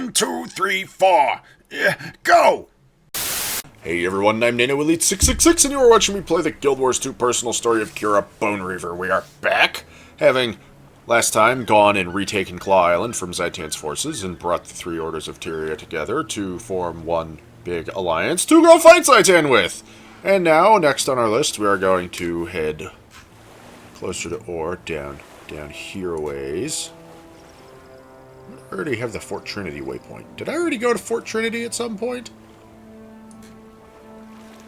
1, 2, 3, 4. Go! Hey everyone, I'm NanoElite666, and you are watching me play the Guild Wars 2 personal story of Kira Bonereaver. We are back, having last time gone and retaken Claw Island from Zhaitan's forces and brought the three orders of Tyria together to form one big alliance to go fight Zhaitan with. And now, next on our list, we are going to head closer to Orr, down here a ways. I already have the Fort Trinity waypoint. Did I already go to Fort Trinity at some point?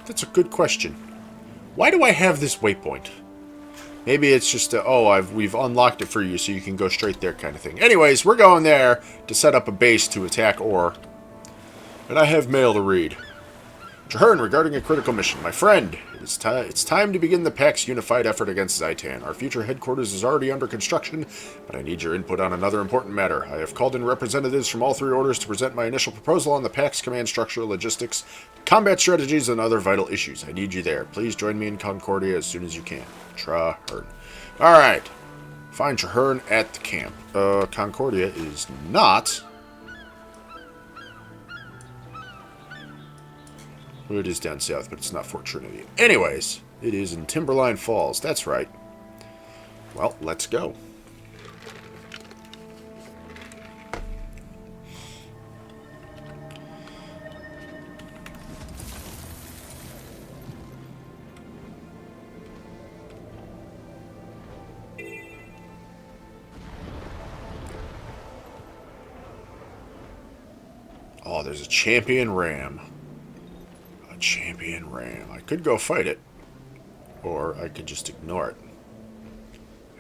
That's a good question. Why do I have this waypoint? Maybe it's just we've unlocked it for you so you can go straight there kind of thing. Anyways, we're going there to set up a base to attack Orr. And I have mail to read. Trahearne, regarding a critical mission. My friend, it's time to begin the Pact's unified effort against Zhaitan. Our future headquarters is already under construction, but I need your input on another important matter. I have called in representatives from all three orders to present my initial proposal on the Pact's command structure, logistics, combat strategies, and other vital issues. I need you there. Please join me in Concordia as soon as you can. Trahearne. Alright. Find Trahearne at the camp. Concordia is not... Well, it is down south, but it's not Fort Trinity. Anyways, it is in Timberline Falls. That's right. Well, let's go. Oh, there's a champion ram. Champion ram. I could go fight it, or I could just ignore it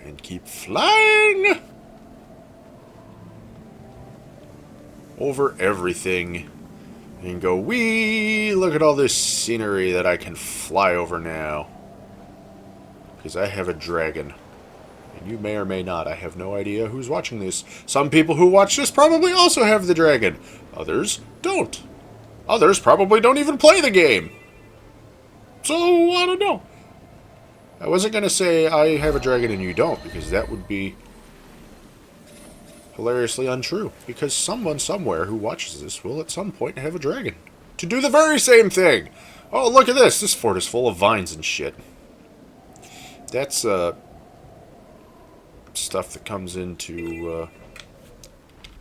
and keep flying over everything and go, wee, look at all this scenery that I can fly over now because I have a dragon. And you may or may not. I have no idea who's watching this. Some people who watch this probably also have the dragon. Others don't. Others probably don't even play the game. So, I don't know. I wasn't going to say I have a dragon and you don't, because that would be hilariously untrue. Because someone somewhere who watches this will at some point have a dragon. To do the very same thing. Oh, look at this. This fort is full of vines and shit. That's, stuff that comes into,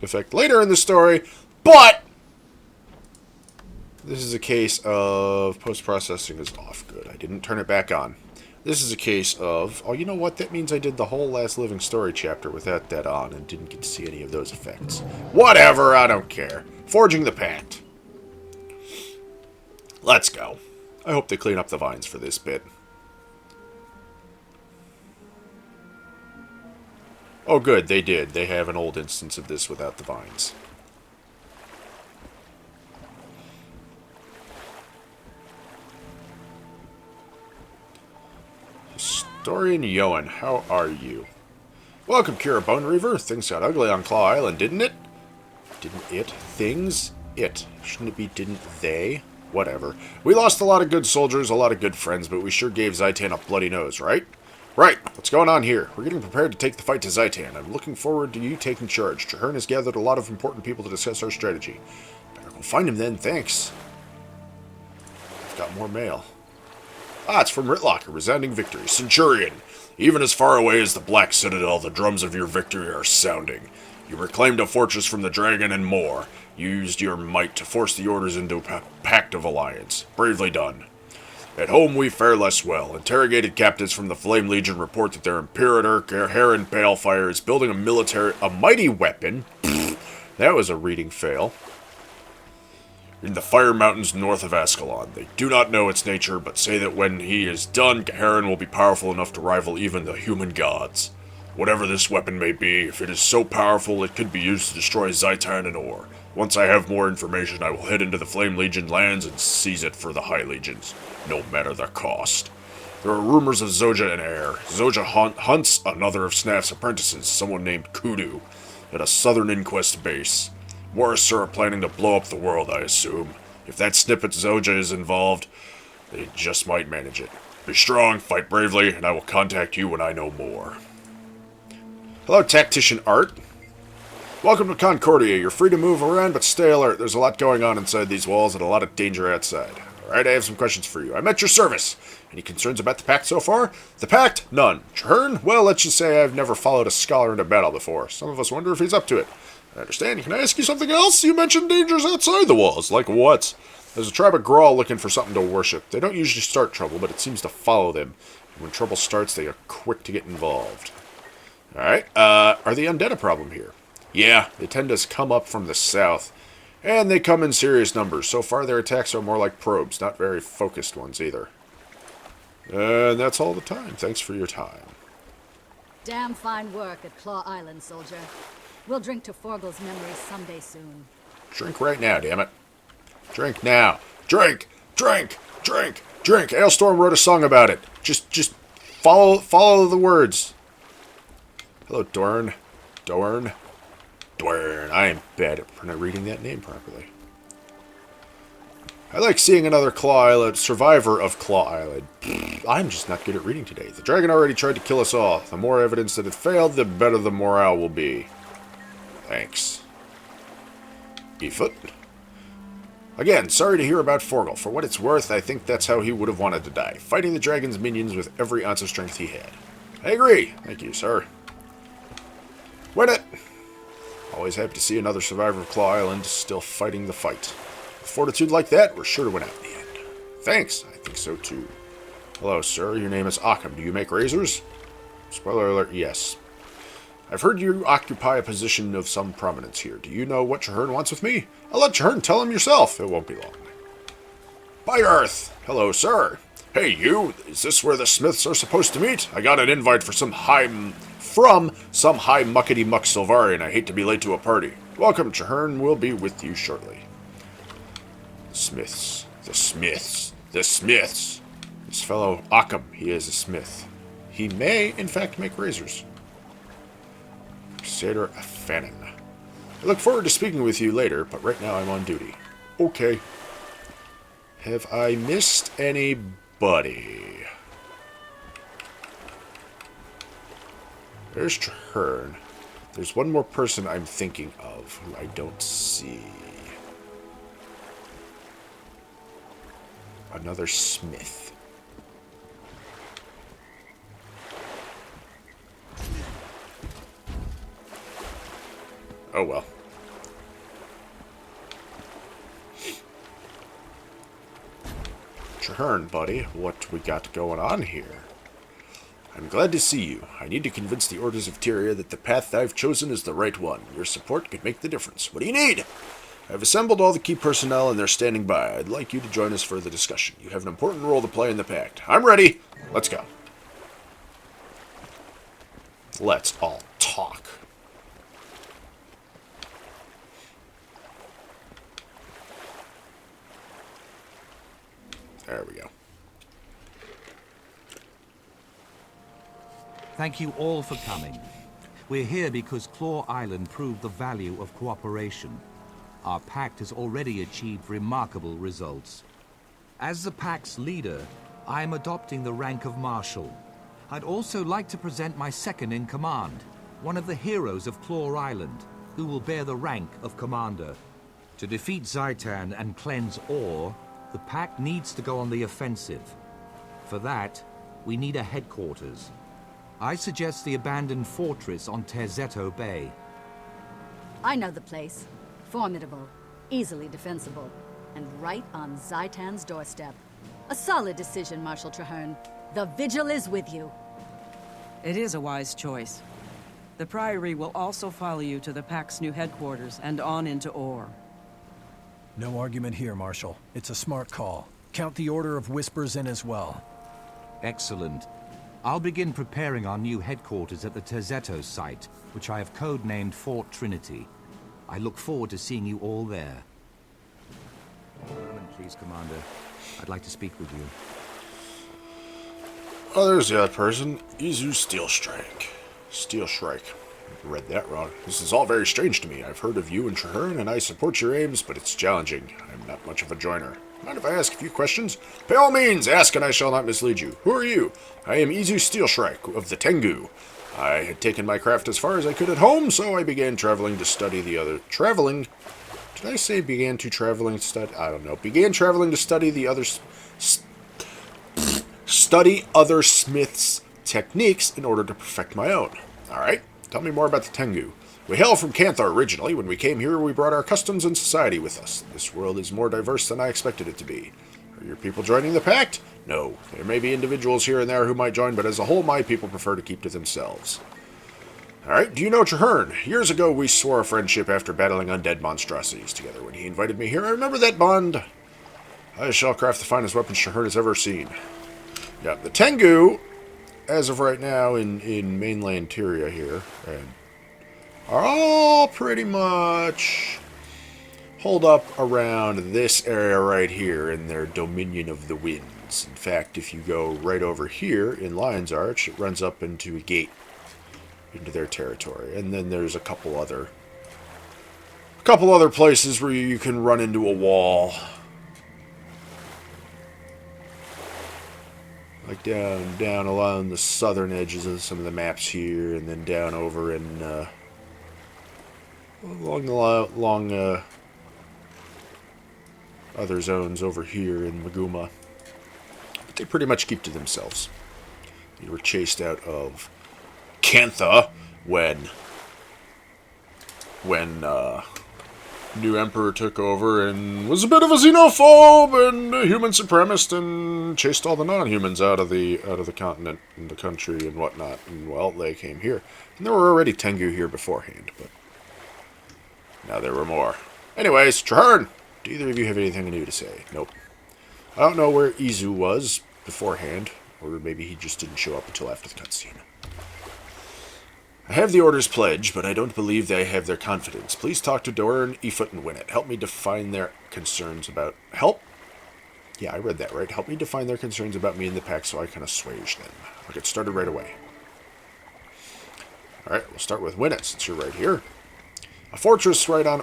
effect later in the story. But... this is a case of post-processing is off. Good. I didn't turn it back on. This is a case of, oh, you know what? That means I did the whole last Living Story chapter without that on and didn't get to see any of those effects. Whatever, I don't care. Forging the Pact. Let's go. I hope they clean up the vines for this bit. Oh, good, they did. They have an old instance of this without the vines. Historian Yoan, how are you? Welcome, Kira Bonereaver. Things got ugly on Claw Island, didn't it? Didn't it? Things? It. Shouldn't it be didn't they? Whatever. We lost a lot of good soldiers, a lot of good friends, but we sure gave Zhaitan a bloody nose, right? Right. What's going on here? We're getting prepared to take the fight to Zhaitan. I'm looking forward to you taking charge. Trahearne has gathered a lot of important people to discuss our strategy. Better go find him then, thanks. I've got more mail. Ah, it's from Ritlock, a resounding victory. Centurion, even as far away as the Black Citadel, the drums of your victory are sounding. You reclaimed a fortress from the dragon and more. You used your might to force the orders into a pact of alliance. Bravely done. At home we fare less well. Interrogated captives from the Flame Legion report that their Imperator, Trahearne Balefire, is building a mighty weapon. That was a reading fail. In the Fire Mountains north of Ascalon. They do not know its nature, but say that when he is done, Trahearne will be powerful enough to rival even the human gods. Whatever this weapon may be, if it is so powerful, it could be used to destroy Zhaitan and Orr. Once I have more information, I will head into the Flame Legion lands and seize it for the High Legions, no matter the cost. There are rumors of Zhaitan in air. Zhaitan hunts another of Snaf's apprentices, someone named Kudu, at a southern inquest base. Warriors are planning to blow up the world, I assume. If that snippet Zhaitan is involved, they just might manage it. Be strong, fight bravely, and I will contact you when I know more. Hello, Tactician Art. Welcome to Concordia. You're free to move around, but stay alert. There's a lot going on inside these walls and a lot of danger outside. Alright, I have some questions for you. I'm at your service. Any concerns about the Pact so far? The Pact? None. Trahearne? Well, let's just say I've never followed a scholar into battle before. Some of us wonder if he's up to it. I understand. Can I ask you something else? You mentioned dangers outside the walls. Like what? There's a tribe of Grawl looking for something to worship. They don't usually start trouble, but it seems to follow them. And when trouble starts, they are quick to get involved. Alright, are the undead a problem here? Yeah, they tend to come up from the south. And they come in serious numbers. So far, their attacks are more like probes, not very focused ones either. And that's all the time. Thanks for your time. Damn fine work at Claw Island, soldier. We'll drink to Forgel's memory someday soon. Drink right now, damn it. Drink now. Drink! Drink! Drink! Drink! Ailstorm wrote a song about it. Just follow the words. Hello, Dorn. Dorn. Dorn. I am bad at reading that name properly. I like seeing another Claw Island, survivor of Claw Island. I'm just not good at reading today. The dragon already tried to kill us all. The more evidence that it failed, the better the morale will be. Thanks. Befoot. Again, sorry to hear about Forgel. For what it's worth, I think that's how he would have wanted to die. Fighting the dragon's minions with every ounce of strength he had. I agree. Thank you, sir. Win it! Always happy to see another survivor of Claw Island still fighting the fight. With fortitude like that, we're sure to win out in the end. Thanks. I think so too. Hello, sir. Your name is Occam. Do you make razors? Spoiler alert, yes. I've heard you occupy a position of some prominence here. Do you know what Trahearne wants with me? I'll let Trahearne tell him yourself. It won't be long. By Earth. Hello, sir. Hey, you. Is this where the Smiths are supposed to meet? I got an invite from some high muckety-muck Silvarian. I hate to be late to a party. Welcome, Trahearne will be with you shortly. The Smiths. The Smiths. The Smiths. This fellow Occam, he is a smith. He may, in fact, make razors. Crusader Fanon. I look forward to speaking with you later, but right now I'm on duty. Okay. Have I missed anybody? There's Trahearne. There's one more person I'm thinking of who I don't see. Another smith. Oh well. Trahearne, buddy, what we got going on here? I'm glad to see you. I need to convince the Orders of Tyria that the path I've chosen is the right one. Your support could make the difference. What do you need? I've assembled all the key personnel and they're standing by. I'd like you to join us for the discussion. You have an important role to play in the Pact. I'm ready. Let's go. Let's all talk. There we go. Thank you all for coming. We're here because Claw Island proved the value of cooperation. Our Pact has already achieved remarkable results. As the Pact's leader, I am adopting the rank of Marshal. I'd also like to present my second in command, one of the heroes of Claw Island, who will bear the rank of Commander. To defeat Zhaitan and cleanse Orr, the Pact needs to go on the offensive. For that, we need a headquarters. I suggest the abandoned fortress on Terzetto Bay. I know the place. Formidable, easily defensible, and right on Zhaitan's doorstep. A solid decision, Marshal Trahearne. The Vigil is with you. It is a wise choice. The Priory will also follow you to the Pact's new headquarters and on into Orr. No argument here, Marshal. It's a smart call. Count the Order of Whispers in as well. Excellent. I'll begin preparing our new headquarters at the Terzetto site, which I have codenamed Fort Trinity. I look forward to seeing you all there. A moment, please, Commander. I'd like to speak with you. Oh, there's the other person. Izu Steel Strike. Steel Shrike. Read that wrong. This is all very strange to me. I've heard of you and Trahearne, and I support your aims, but it's challenging. I'm not much of a joiner. Mind if I ask a few questions? By all means, ask and I shall not mislead you. Who are you? I am Izu Steel Shrike of the Tengu. I had taken my craft as far as I could at home, so I began traveling to study the other... Traveling? Did I say began to traveling to study? I don't know. Began traveling to study the other... Study other smiths' techniques in order to perfect my own. Alright, tell me more about the Tengu. We hail from Canthar originally. When we came here, we brought our customs and society with us. This world is more diverse than I expected it to be. Are your people joining the Pact? No. There may be individuals here and there who might join, but as a whole, my people prefer to keep to themselves. Alright, do you know Trahearne? Years ago, we swore a friendship after battling undead monstrosities together. When he invited me here, I remember that bond. I shall craft the finest weapons Trahearne has ever seen. Yeah, the Tengu, as of right now, in mainland Tyria here, are all pretty much hold up around this area right here in their Dominion of the Winds. In fact, if you go right over here in Lion's Arch, it runs up into a gate into their territory. And then there's a couple other places where you can run into a wall. Like down along the southern edges of some of the maps here, and then down over in along other zones over here in Maguma. But they pretty much keep to themselves. They were chased out of Cantha when new emperor took over and was a bit of a xenophobe and a human supremacist and chased all the non-humans out of the continent and the country and whatnot. And well, they came here, and there were already Tengu here beforehand, but now there were more. Anyways, Trahearne, do either of you have anything new to say? Nope. I don't know where Izu was beforehand, or maybe he just didn't show up until after the cutscene. I have the Order's pledge, but I don't believe they have their confidence. Please talk to Doran, Ifut, and Winnet. Help me define their concerns about... Help? Yeah, I read that right. Help me define their concerns about me and the Pact so I can assuage them. I'll get started right away. Alright, we'll start with Winnet, since you're right here. A fortress right on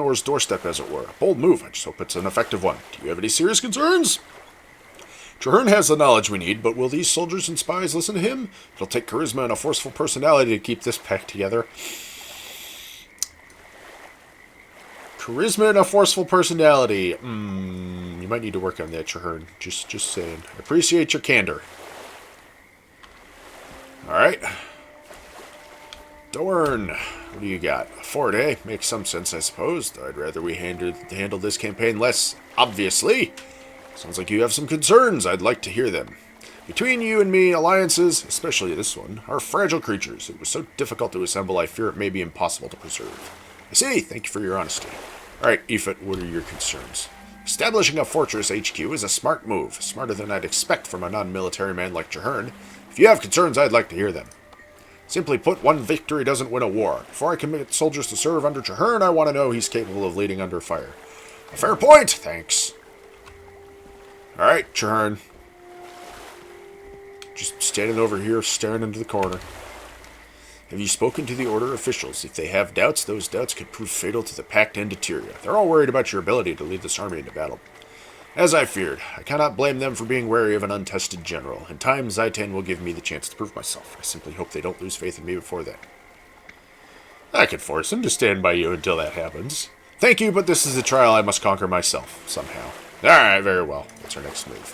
Orr's doorstep, as it were. A bold move. I just hope it's an effective one. Do you have any serious concerns? Trahearne has the knowledge we need, but will these soldiers and spies listen to him? It'll take charisma and a forceful personality to keep this pack together. Charisma and a forceful personality. You might need to work on that, Trahearne. Just saying. I appreciate your candor. Alright. Doran, what do you got? A fort, eh? Makes some sense, I suppose. Though I'd rather we handle this campaign less obviously. Sounds like you have some concerns. I'd like to hear them. Between you and me, alliances, especially this one, are fragile creatures. It was so difficult to assemble, I fear it may be impossible to preserve. I see. Thank you for your honesty. Alright, Ifut, what are your concerns? Establishing a fortress HQ is a smart move. Smarter than I'd expect from a non-military man like Trahearne. If you have concerns, I'd like to hear them. Simply put, one victory doesn't win a war. Before I commit soldiers to serve under Trahearne, I want to know he's capable of leading under fire. A fair point, thanks. Alright, Trahearne. Just standing over here, staring into the corner. Have you spoken to the Order officials? If they have doubts, those doubts could prove fatal to the Pact and to Tyria. They're all worried about your ability to lead this army into battle. As I feared, I cannot blame them for being wary of an untested general. In time, Zhaitan will give me the chance to prove myself. I simply hope they don't lose faith in me before then. I could force them to stand by you until that happens. Thank you, but this is a trial I must conquer myself, somehow. Alright, very well. What's our next move?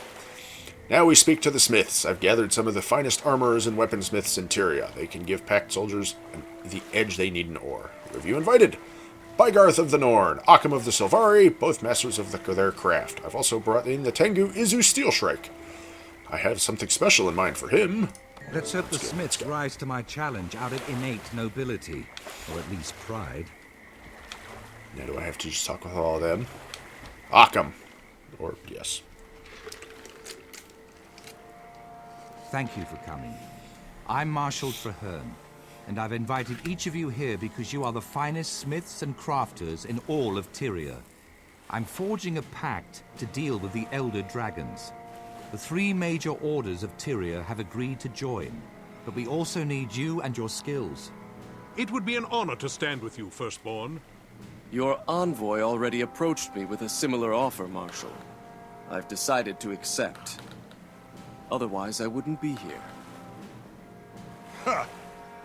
Now we speak to the smiths. I've gathered some of the finest armorers and weaponsmiths in Tyria. They can give Pact soldiers the edge they need in ore. Who have you invited? Bygarth of the Norn, Occam of the Silvari, both masters of their craft. I've also brought in the Tengu Izu Steelshrike. I have something special in mind for him. Let's hope the smiths rise to my challenge out of innate nobility, or at least pride. Now do I have to just talk with all of them? Occam. Or, yes. Thank you for coming. I'm Marshal Trahearne, and I've invited each of you here because you are the finest smiths and crafters in all of Tyria. I'm forging a pact to deal with the Elder Dragons. The 3 major orders of Tyria have agreed to join, but we also need you and your skills. It would be an honor to stand with you, Firstborn. Your envoy already approached me with a similar offer, Marshal. I've decided to accept. Otherwise, I wouldn't be here. Ha!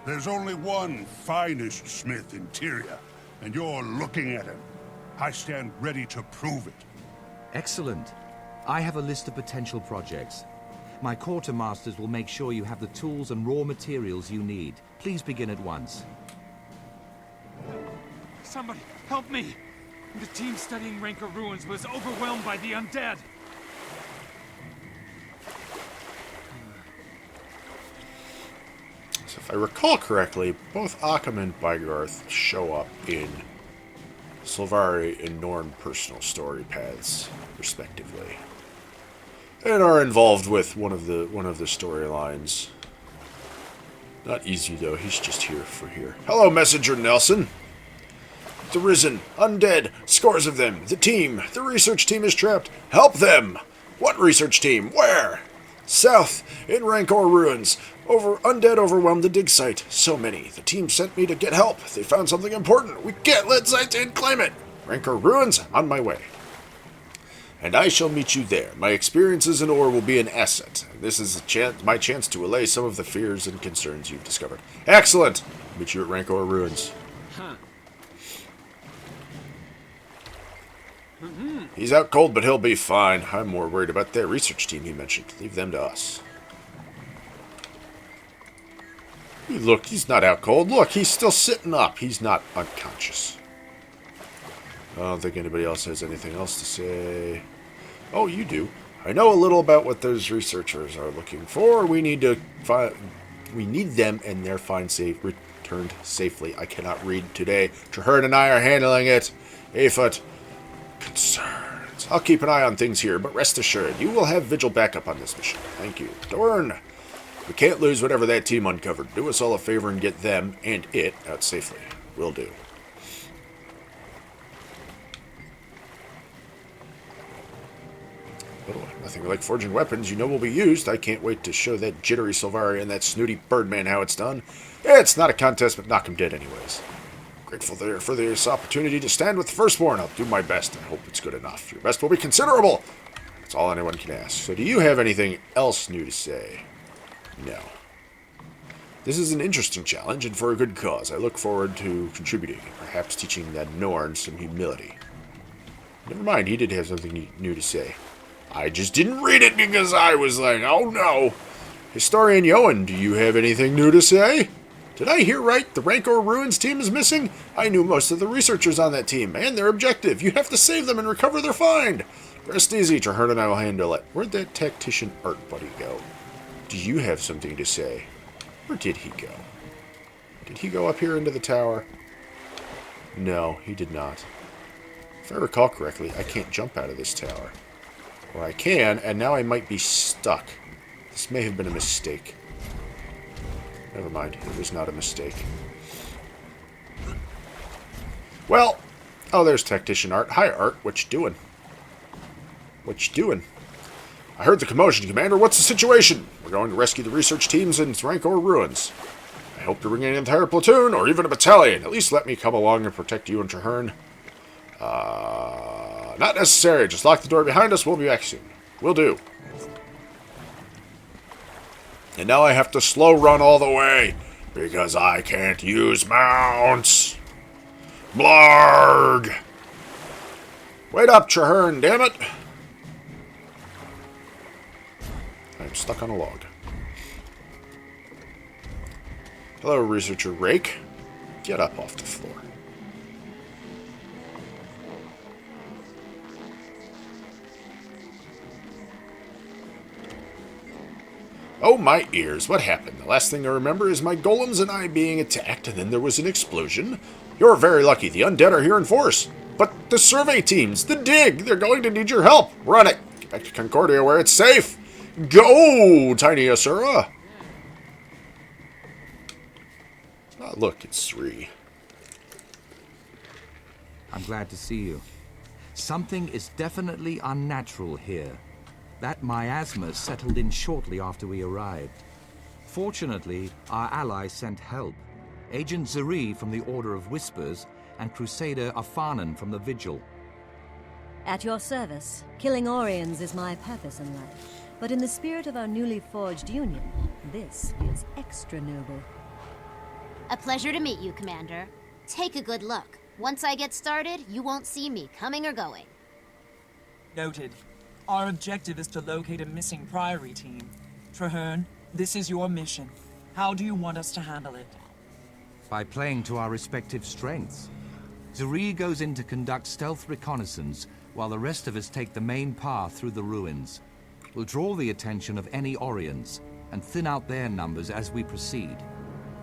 There's only one finest smith in Tyria, and you're looking at him. I stand ready to prove it. Excellent. I have a list of potential projects. My quartermasters will make sure you have the tools and raw materials you need. Please begin at once. Somebody, help me! The team studying Rancor ruins was overwhelmed by the undead. So if I recall correctly, both Occam and Bygarth show up in Sylvari and Norn personal story paths, respectively, and are involved with one of the storylines. Not easy though. He's just here for here. Hello, Messenger Nelson. The Risen, undead, scores of them. The team, the research team is trapped. Help them. What research team? Where? South, in Rancor ruins. Undead overwhelmed the dig site. So many. The team sent me to get help. They found something important. We can't let Zhaitan claim it. Rancor ruins, I'm on my way. And I shall meet you there. My experiences in ore will be an asset. This is my chance to allay some of the fears and concerns you've discovered. Excellent! Meet you at Rancor ruins. He's out cold, but he'll be fine. I'm more worried about that research team he mentioned. Leave them to us. Look, he's not out cold. Look, he's still sitting up. He's not unconscious. I don't think anybody else has anything else to say. Oh, you do. I know a little about what those researchers are looking for. We need them and their returned safely. I cannot read today. Trahearne and I are handling it. Aphut. Concerns. I'll keep an eye on things here, but rest assured, you will have Vigil backup on this mission. Thank you. Dorn, we can't lose whatever that team uncovered. Do us all a favor and get them and it out safely. Will do. Oh, nothing like forging weapons you know will be used. I can't wait to show that jittery Sylvari and that snooty Birdman how it's done. It's not a contest, but knock him dead anyways. Grateful there for this opportunity to stand with the Firstborn. I'll do my best. I hope it's good enough. Your best will be considerable. That's all anyone can ask. So do you have anything else new to say? No. This is an interesting challenge, and for a good cause. I look forward to contributing, perhaps teaching that Norn some humility. Never mind, he did have something new to say. I just didn't read it because I was like, oh no. Historian Yoan, do you have anything new to say? Did I hear right? The Rancor Ruins team is missing? I knew most of the researchers on that team, and their objective. You have to save them and recover their find. Rest easy, Trahearne and I will handle it. Where'd that tactician art buddy go? Do you have something to say? Where did he go? Did he go up here into the tower? No, he did not. If I recall correctly, I can't jump out of this tower. Or I can, and now I might be stuck. This may have been a mistake. Never mind, it was not a mistake. Well, oh, there's Tactician Art. Hi, Art. What you doing? What you doing? I heard the commotion, Commander. What's the situation? We're going to rescue the research teams in Rancor ruins. I hope to bring in an entire platoon, or even a battalion. At least let me come along and protect you and Trahearne. Not necessary. Just lock the door behind us. We'll be back soon. Will do. And now I have to slow run all the way, because I can't use mounts. Blarg! Wait up, Trahearne, damn it! I'm stuck on a log. Hello, Researcher Rake. Get up off the floor. Oh, my ears. What happened? The last thing I remember is my golems and I being attacked, and then there was an explosion. You're very lucky. The undead are here in force. But the survey teams, the dig, they're going to need your help. Run it. Get back to Concordia where it's safe. Go, Tiny Asura. Ah, look, it's 3. I'm glad to see you. Something is definitely unnatural here. That miasma settled in shortly after we arrived. Fortunately, our ally sent help. Agent Zuri from the Order of Whispers and Crusader Afanan from the Vigil. At your service, killing Orrians is my purpose in life. But in the spirit of our newly forged union, this is extra noble. A pleasure to meet you, Commander. Take a good look. Once I get started, you won't see me coming or going. Noted. Our objective is to locate a missing Priory team. Trahearne, this is your mission. How do you want us to handle it? By playing to our respective strengths. Zuri goes in to conduct stealth reconnaissance, while the rest of us take the main path through the ruins. We'll draw the attention of any Orrians, and thin out their numbers as we proceed.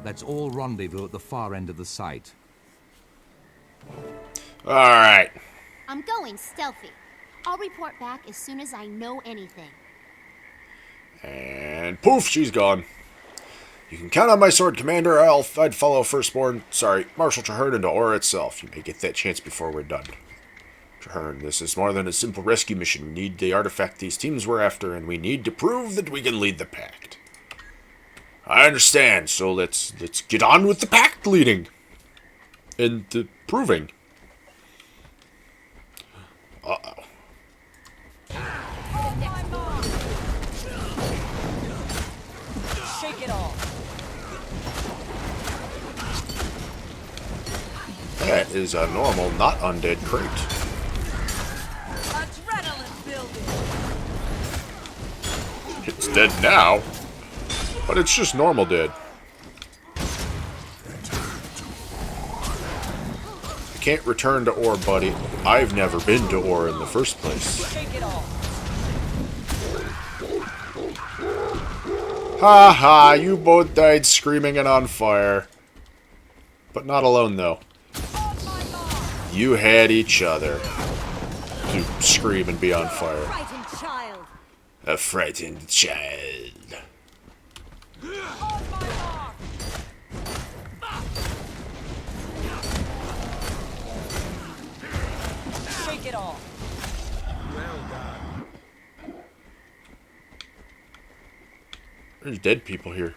Let's all rendezvous at the far end of the site. Alright. I'm going stealthy. I'll report back as soon as I know anything. And poof, she's gone. You can count on my sword, Commander. I'd follow Firstborn, Marshal Trahearne into Aura itself. You may get that chance before we're done. Trahearne, this is more than a simple rescue mission. We need the artifact these teams were after, and we need to prove that we can lead the Pact. I understand, so let's get on with the Pact leading. And the proving. Uh-oh. Shake it all. That is a normal, not undead crate. Adrenaline building. It's dead now, but it's just normal dead. I can't return to Ore, buddy. I've never been to Ore in the first place. Shake it all. Ha ha, you both died screaming and on fire. But not alone, though. You had each other to scream and be on fire. Frightened child. A frightened child. Shake it all. There's dead people here.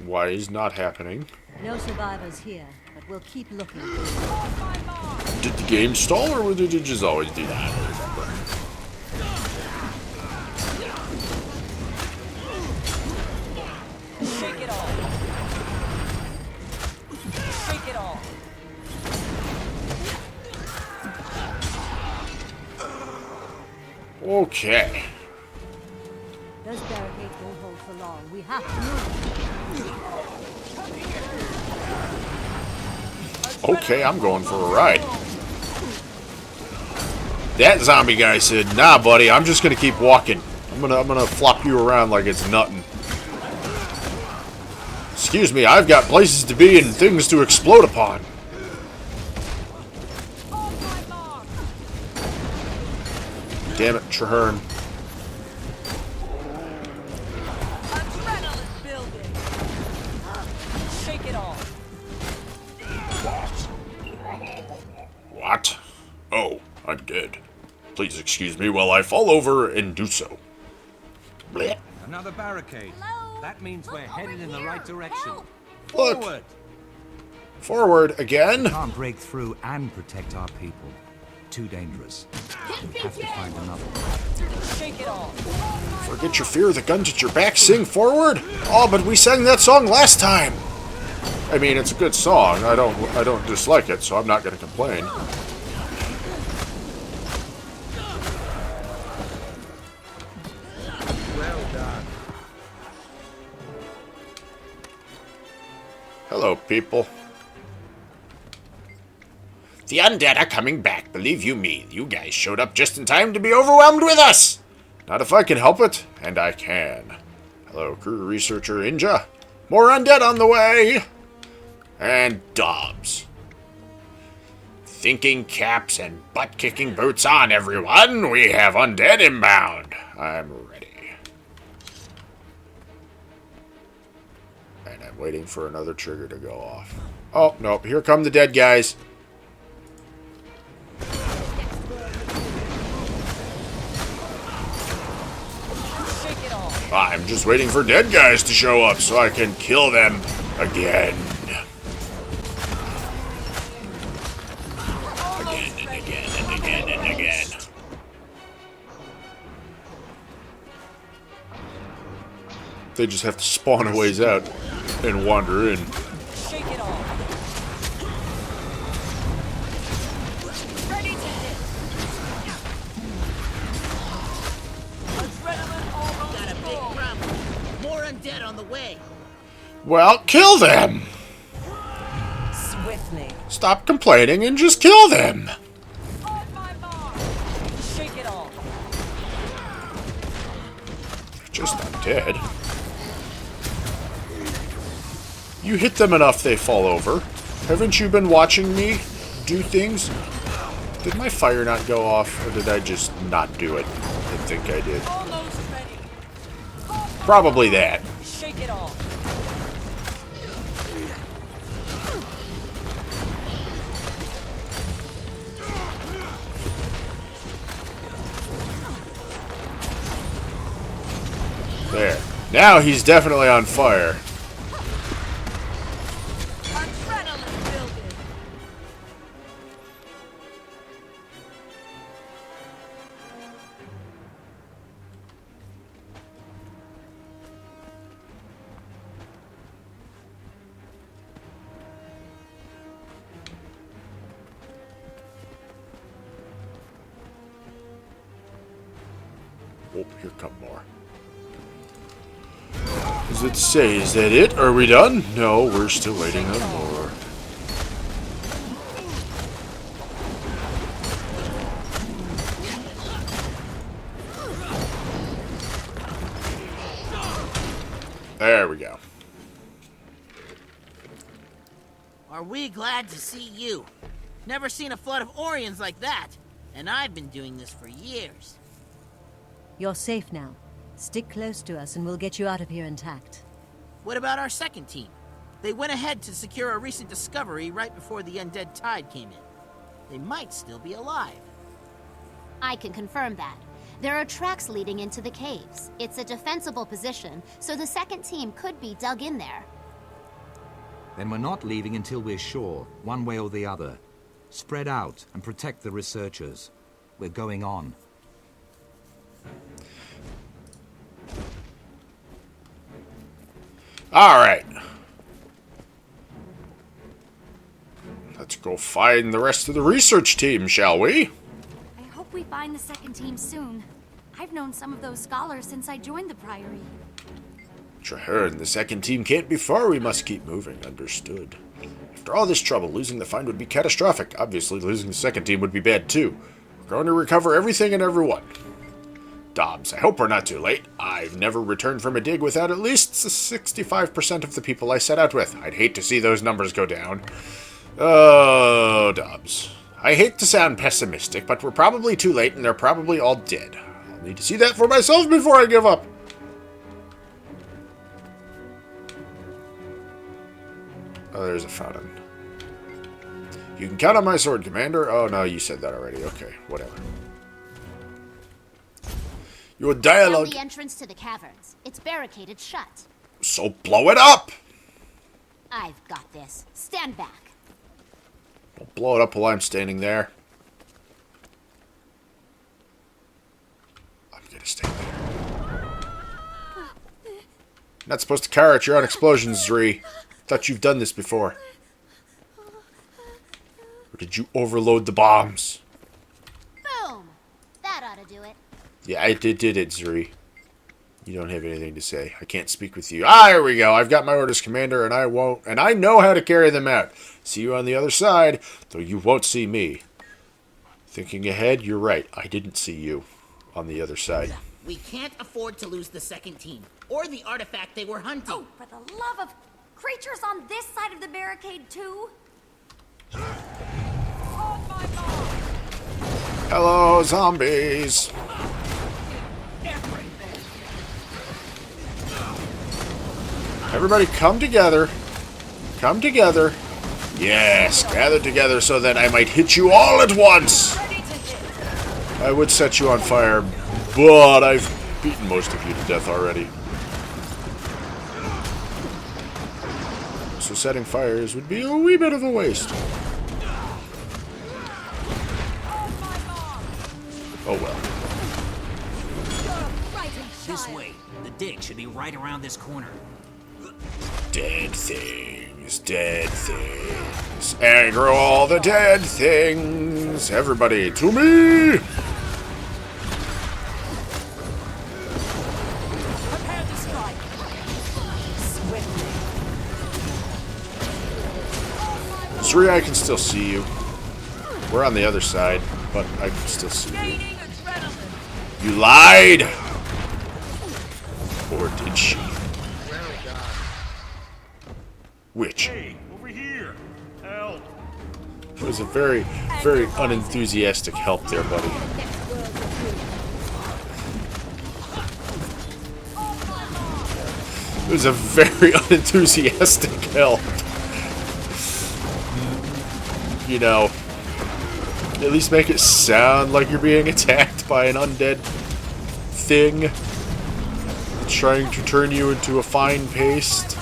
Why is not happening? No survivors here, but we'll keep looking. Did the game stall, or did it just always do that? I don't remember. Shake it all. Shake it all. Okay. Those barricades won't hold for long. We have to move. Okay, I'm going for a ride. That zombie guy said, "Nah, buddy, I'm just gonna keep walking. I'm gonna flop you around like it's nothing." Excuse me, I've got places to be and things to explode upon. Damn it, Trahearne. Adrenaline building. Shake it all. What? Oh, I'm dead. Please excuse me while I fall over and do so. Blech. Another barricade. Hello? That means we're Look, headed over in the here. right direction. Help. Look. Forward! Forward again? Can't break through and protect our people. Too dangerous. We have to find another one. Shake it all. Forget your fear, the guns at your back, sing forward? Oh, but we sang that song last time. I mean, it's a good song. I don't dislike it, so I'm not going to complain. Well done. Hello, people. The undead are coming back, believe you me. You guys showed up just in time to be overwhelmed with us. Not if I can help it, and I can. Hello, crew researcher Inja. More undead on the way. And Dobbs. Thinking caps and butt-kicking boots on, everyone. We have undead inbound. I'm ready. And I'm waiting for another trigger to go off. Oh, nope. Here come the dead guys. Shake it all. I'm just waiting for dead guys to show up so I can kill them again. They just have to spawn a ways out and wander in. Shake it off. Ready to hit. Adrenaline almost Got a big problem. More undead on the way. Well, kill them! Swiftly. Stop complaining and just kill them! On my mark. Shake it off. Just not dead. You hit them enough, they fall over. Haven't you been watching me do things? Did my fire not go off, or did I just not do it? I think I did. Almost ready. Probably that. Shake it off. There. Now he's definitely on fire. Adrenaline building. Oh, here come more. Does it say, is that it? Are we done? No, we're still waiting on more. There we go. Are we glad to see you? Never seen a flood of Orrians like that. And I've been doing this for years. You're safe now. Stick close to us and we'll get you out of here intact. What about our second team? They went ahead to secure a recent discovery right before the undead tide came in. They might still be alive. I can confirm that. There are tracks leading into the caves. It's a defensible position, so the second team could be dug in there. Then we're not leaving until we're sure, one way or the other. Spread out and protect the researchers. We're going on. Alright. Let's go find the rest of the research team, shall we? I hope we find the second team soon. I've known some of those scholars since I joined the Priory. Trahearne, the second team can't be far. We must keep moving. Understood. After all this trouble, losing the find would be catastrophic. Obviously, losing the second team would be bad too. We're going to recover everything and everyone. Dobbs, I hope we're not too late. I've never returned from a dig without at least 65% of the people I set out with. I'd hate to see those numbers go down. Oh, Dobbs. I hate to sound pessimistic, but we're probably too late and they're probably all dead. I'll need to see that for myself before I give up. Oh, there's a fountain. You can count on my sword, Commander. Oh, no, you said that already. Okay, whatever. Your dialogue... Found the entrance to the caverns. It's barricaded shut. So blow it up! I've got this. Stand back. Don't blow it up while I'm standing there. I'm gonna stay there. Not supposed to carry at your own explosions, Zri. Thought you've done this before. Or did you overload the bombs? Boom! That ought to do it. Yeah, I did it, Zri. You don't have anything to say. I can't speak with you. Ah, here we go. I've got my orders, Commander, and I won't. And I know how to carry them out. See you on the other side, though you won't see me. Thinking ahead, you're right. I didn't see you on the other side. We can't afford to lose the second team, or the artifact they were hunting. Oh, for the love of... Creatures on this side of the barricade, too? Hello, zombies. Everybody come together. Come together. Yes, gather together so that I might hit you all at once. I would set you on fire, but I've beaten most of you to death already. So setting fires would be a wee bit of a waste. Oh well. The This way. The dig should be right around this corner. Dead things, dead things. Aggro all the dead things. Everybody to me! Prepare to strike. Swiftly. Suri, I can still see you. We're on the other side, but I can still see you. You lied! Or did she? Which? Hey, over here! Help! It was a very, very unenthusiastic help there, buddy. It was a very unenthusiastic help. You know, at least make it sound like you're being attacked by an undead thing trying to turn you into a fine paste.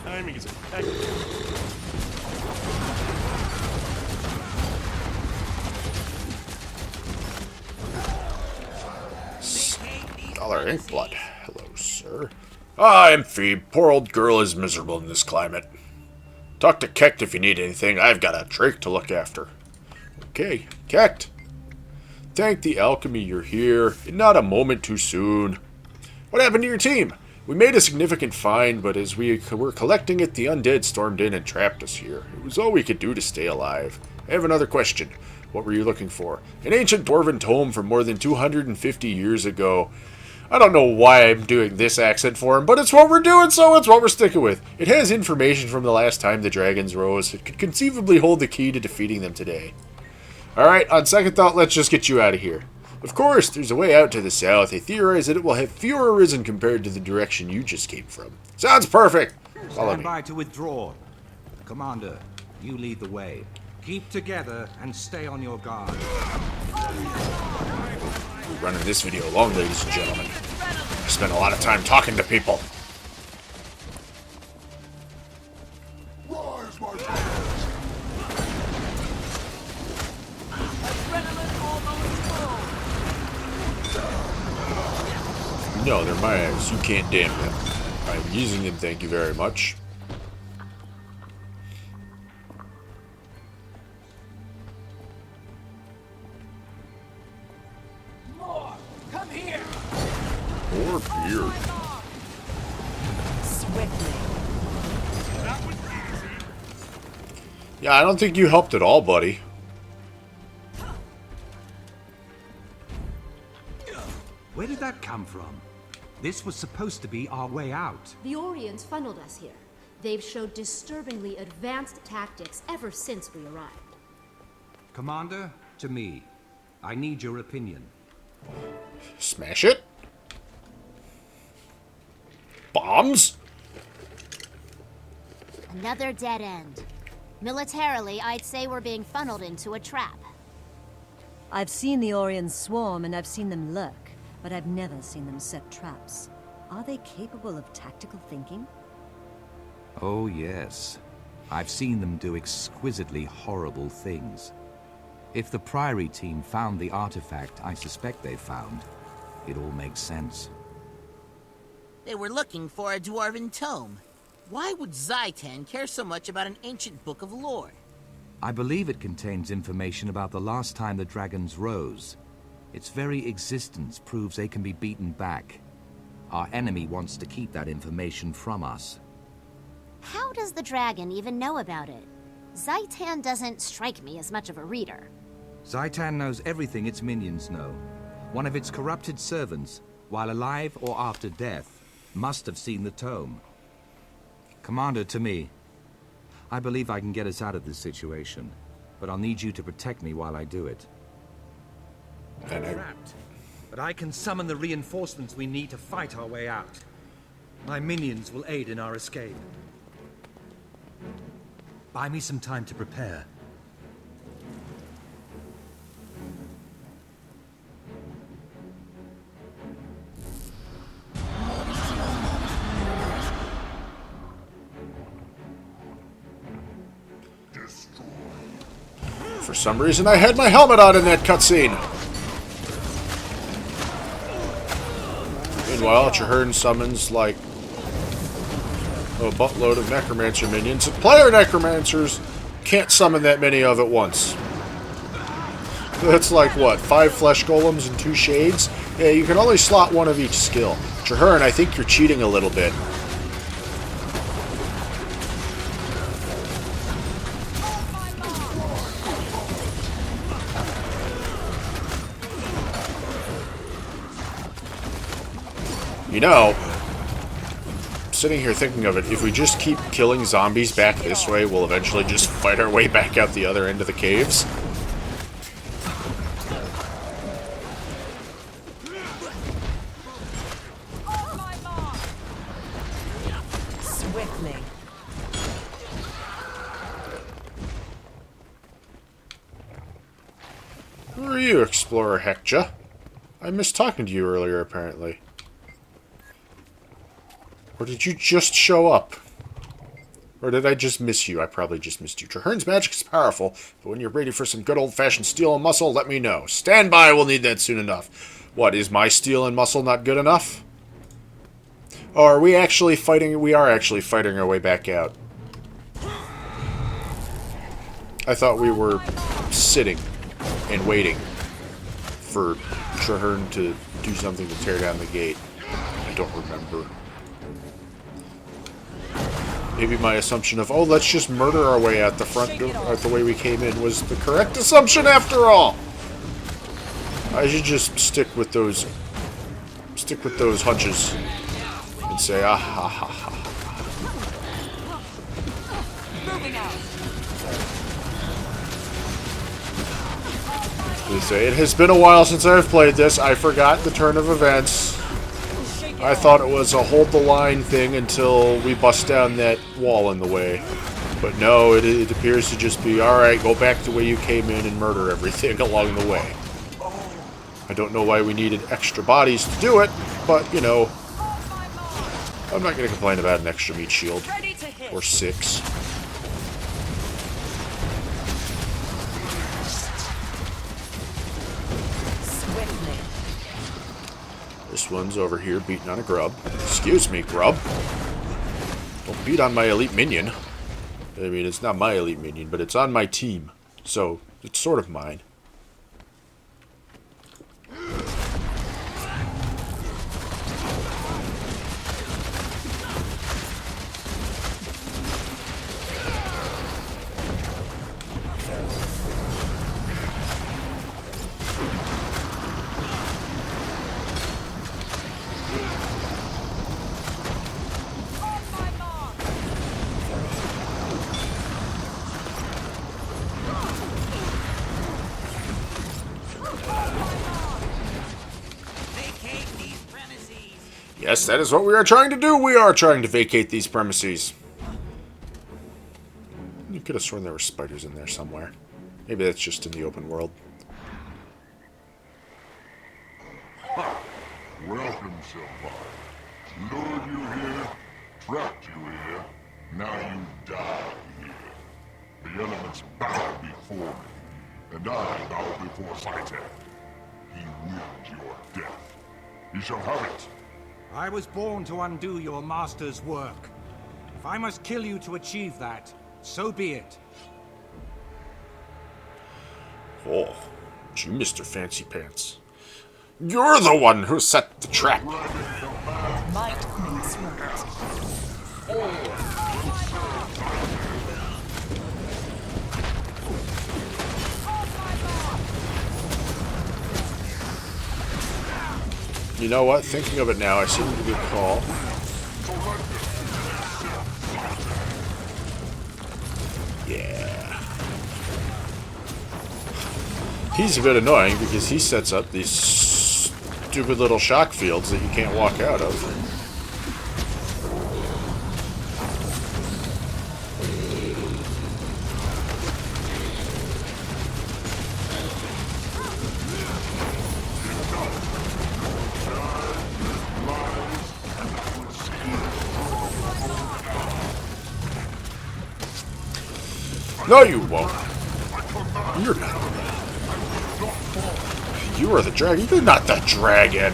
Timing is impeccable. Scholar Inkblood. Hello, sir. I'm Phoebe. Poor old girl is miserable in this climate. Talk to Kekt if you need anything. I've got a Drake to look after. Okay, Kekt. Thank the alchemy you're here, and not a moment too soon. What happened to your team? We made a significant find, but as we were collecting it, the undead stormed in and trapped us here. It was all we could do to stay alive. I have another question. What were you looking for? An ancient dwarven tome from more than 250 years ago. I don't know why I'm doing this accent for him, but it's what we're doing, so it's what we're sticking with. It has information from the last time the dragons rose. It could conceivably hold the key to defeating them today. Alright, on second thought, let's just get you out of here. Of course, there's a way out to the south. I theorize that it will have fewer risen compared to the direction you just came from. Sounds perfect! Follow me. Stand by to withdraw. Commander, you lead the way. Keep together and stay on your guard. We're running this video long, ladies and gentlemen. I spent a lot of time talking to people. No, they're my eggs. You can't damn them. I'm using them, thank you very much. More! Come here! More beer. Swiftly. Yeah, I don't think you helped at all, buddy. Where did that come from? This was supposed to be our way out. The Orrians funneled us here. They've showed disturbingly advanced tactics ever since we arrived. Commander, to me. I need your opinion. Smash it. Bombs? Another dead end. Militarily, I'd say we're being funneled into a trap. I've seen the Orrians swarm and I've seen them lurk, but I've never seen them set traps. Are they capable of tactical thinking? Oh, yes. I've seen them do exquisitely horrible things. If the Priory team found the artifact I suspect they found, it all makes sense. They were looking for a dwarven tome. Why would Zhaitan care so much about an ancient book of lore? I believe it contains information about the last time the dragons rose. Its very existence proves they can be beaten back. Our enemy wants to keep that information from us. How does the dragon even know about it? Zhaitan doesn't strike me as much of a reader. Zhaitan knows everything its minions know. One of its corrupted servants, while alive or after death, must have seen the tome. Commander, to me. I believe I can get us out of this situation, but I'll need you to protect me while I do it. And Trapped, but I can summon the reinforcements we need to fight our way out. My minions will aid in our escape. Buy me some time to prepare. For some reason, I had my helmet on in that cutscene. Meanwhile, Trahearne summons, like, a buttload of necromancer minions. Player necromancers can't summon that many of at once. That's like, what, 5 flesh golems and 2 shades? Yeah, you can only slot one of each skill. Trahearne, I think you're cheating a little bit. You know, sitting here thinking of it, if we just keep killing zombies back this way, we'll eventually just fight our way back out the other end of the caves. Swiftly. Who are you, Explorer Hector? I missed talking to you earlier, apparently. Or did you just show up? Or did I just miss you? I probably just missed you. Trahearne's magic is powerful, but when you're ready for some good old-fashioned steel and muscle, let me know. Stand by, we'll need that soon enough. What, is my steel and muscle not good enough? Oh, are we actually fighting? We are actually fighting our way back out. I thought we were sitting and waiting for Trahearne to do something to tear down the gate. I don't remember. Maybe my assumption of, oh, let's just murder our way out the front door, out the way we came in, was the correct assumption after all. I should just stick with those hunches and say, ah ha ha ha. Moving out. They say, it has been a while since I've played this. I forgot the turn of events. I thought it was a hold the line thing until we bust down that wall in the way. But no, it appears to just be, alright, go back the way you came in and murder everything along the way. I don't know why we needed extra bodies to do it, but, you know, I'm not going to complain about an extra meat shield. Or 6. This one's over here beating on a grub. Excuse me, grub. Don't beat on my elite minion. I mean, it's not my elite minion, but it's on my team. So, it's sort of mine. Yes, that is what we are trying to do. We are trying to vacate these premises. You could have sworn there were spiders in there somewhere. Maybe that's just in the open world. Welcome, Silver. Lured you here, trapped you here, now you die here. The elements bow before me, and I bow before Zhaitan. He willed your death. You shall have it. I was born to undo your master's work. If I must kill you to achieve that, so be it. Oh, it's you, Mr. Fancy Pants. You're the one who set the trap. Might makes right. You know what? Thinking of it now, I seem to recall. Yeah. He's a bit annoying because he sets up these stupid little shock fields that you can't walk out of. No, you won't. You're not. You are the dragon. You're not the dragon.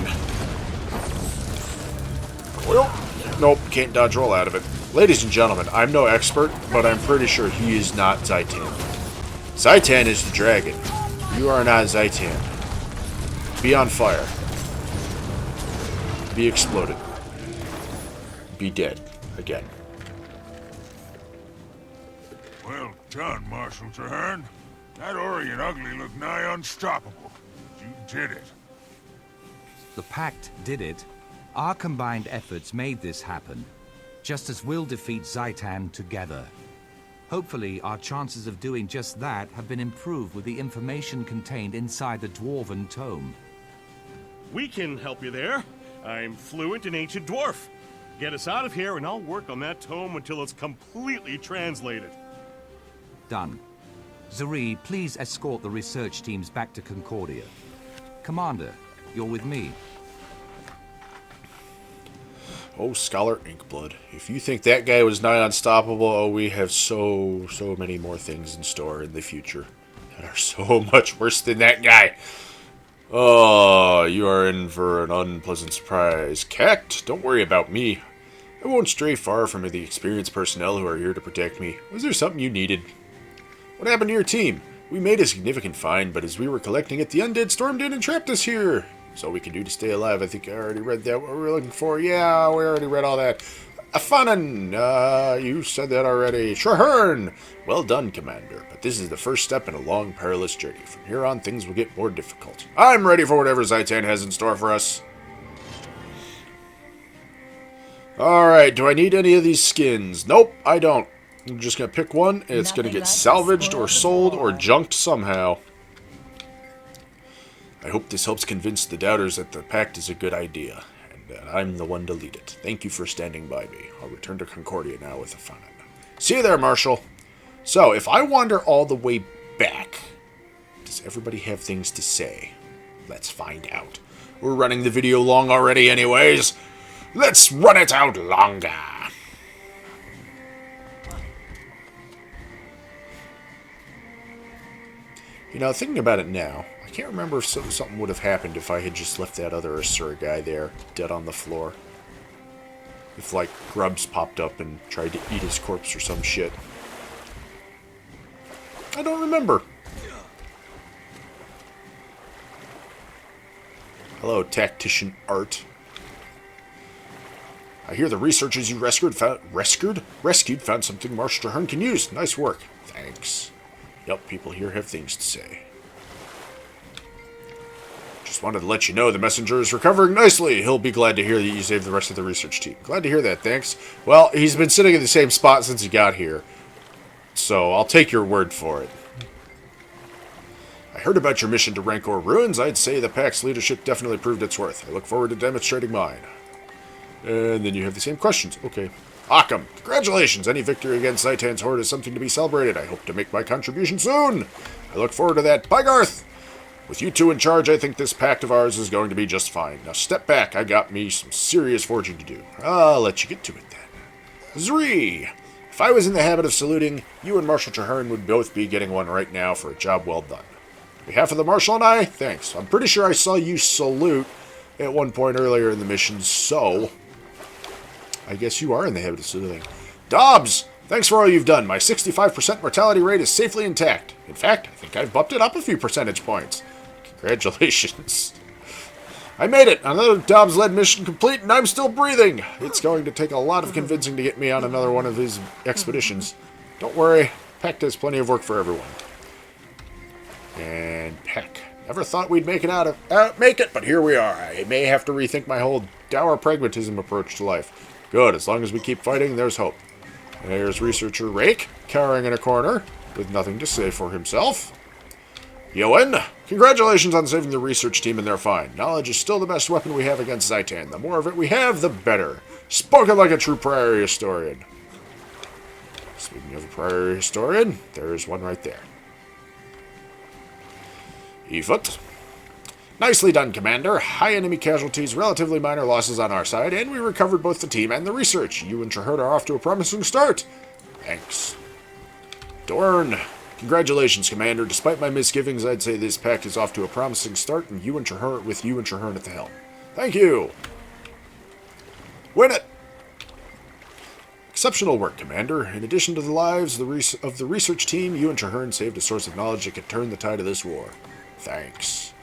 Well, nope. Can't dodge roll out of it. Ladies and gentlemen, I'm no expert, but I'm pretty sure he is not Zhaitan. Zhaitan is the dragon. You are not Zhaitan. Be on fire. Be exploded. Be dead. Again. Well done, Marshal Trahearne. That Orrian ugly looked nigh unstoppable. You did it. The Pact did it. Our combined efforts made this happen, just as we'll defeat Zhaitan together. Hopefully, our chances of doing just that have been improved with the information contained inside the Dwarven Tome. We can help you there. I'm fluent in Ancient Dwarf. Get us out of here and I'll work on that tome until it's completely translated. Done. Zuri, please escort the research teams back to Concordia. Commander, you're with me. Oh, Scholar Inkblood. If you think that guy was nigh unstoppable, oh, we have so many more things in store in the future that are so much worse than that guy. Oh, you are in for an unpleasant surprise. Pact, don't worry about me. I won't stray far from the experienced personnel who are here to protect me. Was there something you needed? What happened to your team? We made a significant find, but as we were collecting it, the undead stormed in and trapped us here. That's all we can do to stay alive. I think I already read that. What we were looking for? Yeah, we already read all that. Afanan! You said that already. Trahearne! Well done, Commander. But this is the first step in a long, perilous journey. From here on, things will get more difficult. I'm ready for whatever Zhaitan has in store for us. Alright, do I need any of these skins? Nope, I don't. I'm just going to pick one, and it's going to get salvaged or sold or junked somehow. I hope this helps convince the doubters that the Pact is a good idea, and that I'm the one to lead it. Thank you for standing by me. I'll return to Concordia now with Afanan. See you there, Marshal. So, if I wander all the way back, does everybody have things to say? Let's find out. We're running the video long already anyways. Let's run it out longer. You know, thinking about it now, I can't remember if something would have happened if I had just left that other Asura guy there, dead on the floor. If, like, grubs popped up and tried to eat his corpse or some shit. I don't remember. Hello, Tactician Art. I hear the researchers you rescued found something Marshal Trahearne can use. Nice work. Thanks. Yep, people here have things to say. Just wanted to let you know the messenger is recovering nicely. He'll be glad to hear that you saved the rest of the research team. Glad to hear that, thanks. Well, he's been sitting in the same spot since he got here. So, I'll take your word for it. I heard about your mission to Rancor Ruins. I'd say the Pact's leadership definitely proved its worth. I look forward to demonstrating mine. And then you have the same questions. Okay. Occam, congratulations! Any victory against Zhaitan's horde is something to be celebrated. I hope to make my contribution soon. I look forward to that. Bye, Garth! With you two in charge, I think this pact of ours is going to be just fine. Now step back. I got me some serious forging to do. I'll let you get to it then. Zri! If I was in the habit of saluting, you and Marshal Trahearne would both be getting one right now for a job well done. On behalf of the Marshal and I, thanks. I'm pretty sure I saw you salute at one point earlier in the mission, so I guess you are in the habit of saluting. Dobbs! Thanks for all you've done. My 65% mortality rate is safely intact. In fact, I think I've bumped it up a few percentage points. Congratulations. I made it! Another Dobbs-led mission complete, and I'm still breathing! It's going to take a lot of convincing to get me on another one of his expeditions. Don't worry, Pact has plenty of work for everyone. And Peck. Never thought we'd make it, but here we are. I may have to rethink my whole dour pragmatism approach to life. Good, as long as we keep fighting, there's hope. And here's researcher Rake, cowering in a corner, with nothing to say for himself. Yoen, congratulations on saving the research team and their find. Knowledge is still the best weapon we have against Zhaitan. The more of it we have, the better. Spoken like a true Priory historian. Speaking of a Priory historian, there's one right there. Efoot. Nicely done, Commander. High enemy casualties, relatively minor losses on our side, and we recovered both the team and the research. You and Trahearne are off to a promising start. Thanks. Dorn. Congratulations, Commander. Despite my misgivings, I'd say this pact is off to a promising start, and you and Trahearne at the helm. Thank you! Win it! Exceptional work, Commander. In addition to the lives of the research team, you and Trahearne saved a source of knowledge that could turn the tide of this war. Thanks.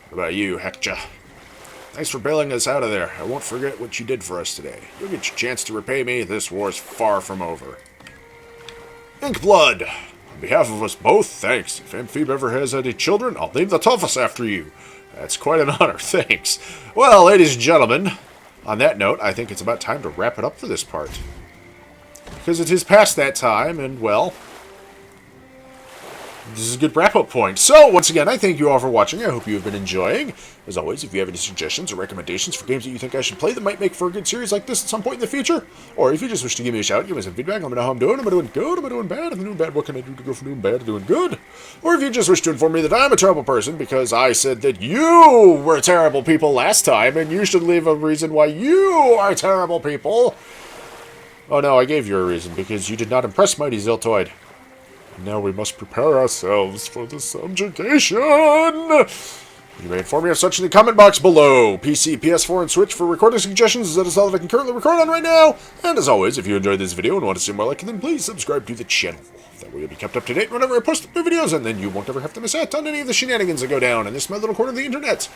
What about you, Hector? Thanks for bailing us out of there. I won't forget what you did for us today. You'll get your chance to repay me. This war's far from over. Inkblood! On behalf of us both, thanks. If Amphib ever has any children, I'll name the toughest after you. That's quite an honor, thanks. Well, ladies and gentlemen, on that note, I think it's about time to wrap it up for this part. Because it is past that time, and, well, this is a good wrap-up point. So, once again, I thank you all for watching. I hope you have been enjoying. As always, if you have any suggestions or recommendations for games that you think I should play that might make for a good series like this at some point in the future, or if you just wish to give me a shout, give me some feedback, let me know how I'm doing. Am I doing good? Am I doing bad? If I'm doing bad, what can I do to go from doing bad to doing good? Or if you just wish to inform me that I'm a terrible person because I said that you were terrible people last time, and you should leave a reason why you are terrible people. Oh no, I gave you a reason, because you did not impress Mighty Ziltoid. Now we must prepare ourselves for the subjugation! You may inform me of such in the comment box below. PC, PS4, and Switch for recording suggestions. That is all that I can currently record on right now. And as always, if you enjoyed this video and want to see more like it, then please subscribe to the channel. That way you'll be kept up to date whenever I post new videos, and then you won't ever have to miss out on any of the shenanigans that go down in this my little corner of the internet.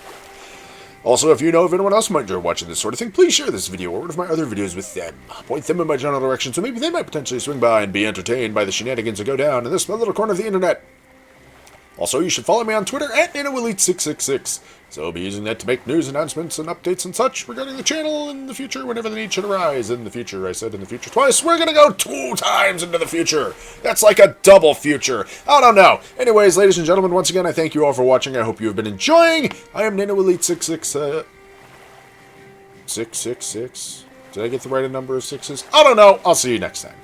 Also, if you know of anyone else who might enjoy watching this sort of thing, please share this video or one of my other videos with them. Point them in my general direction so maybe they might potentially swing by and be entertained by the shenanigans that go down in this my little corner of the internet. Also, you should follow me on Twitter at NanoElite666. So I'll be using that to make news announcements and updates and such regarding the channel in the future whenever the need should arise. In the future, I said in the future twice. We're gonna go 2 times into the future. That's like a double future. I don't know. Anyways, ladies and gentlemen, once again, I thank you all for watching. I hope you have been enjoying. I am NanoElite666. 666. Did I get the right number of sixes? I don't know. I'll see you next time.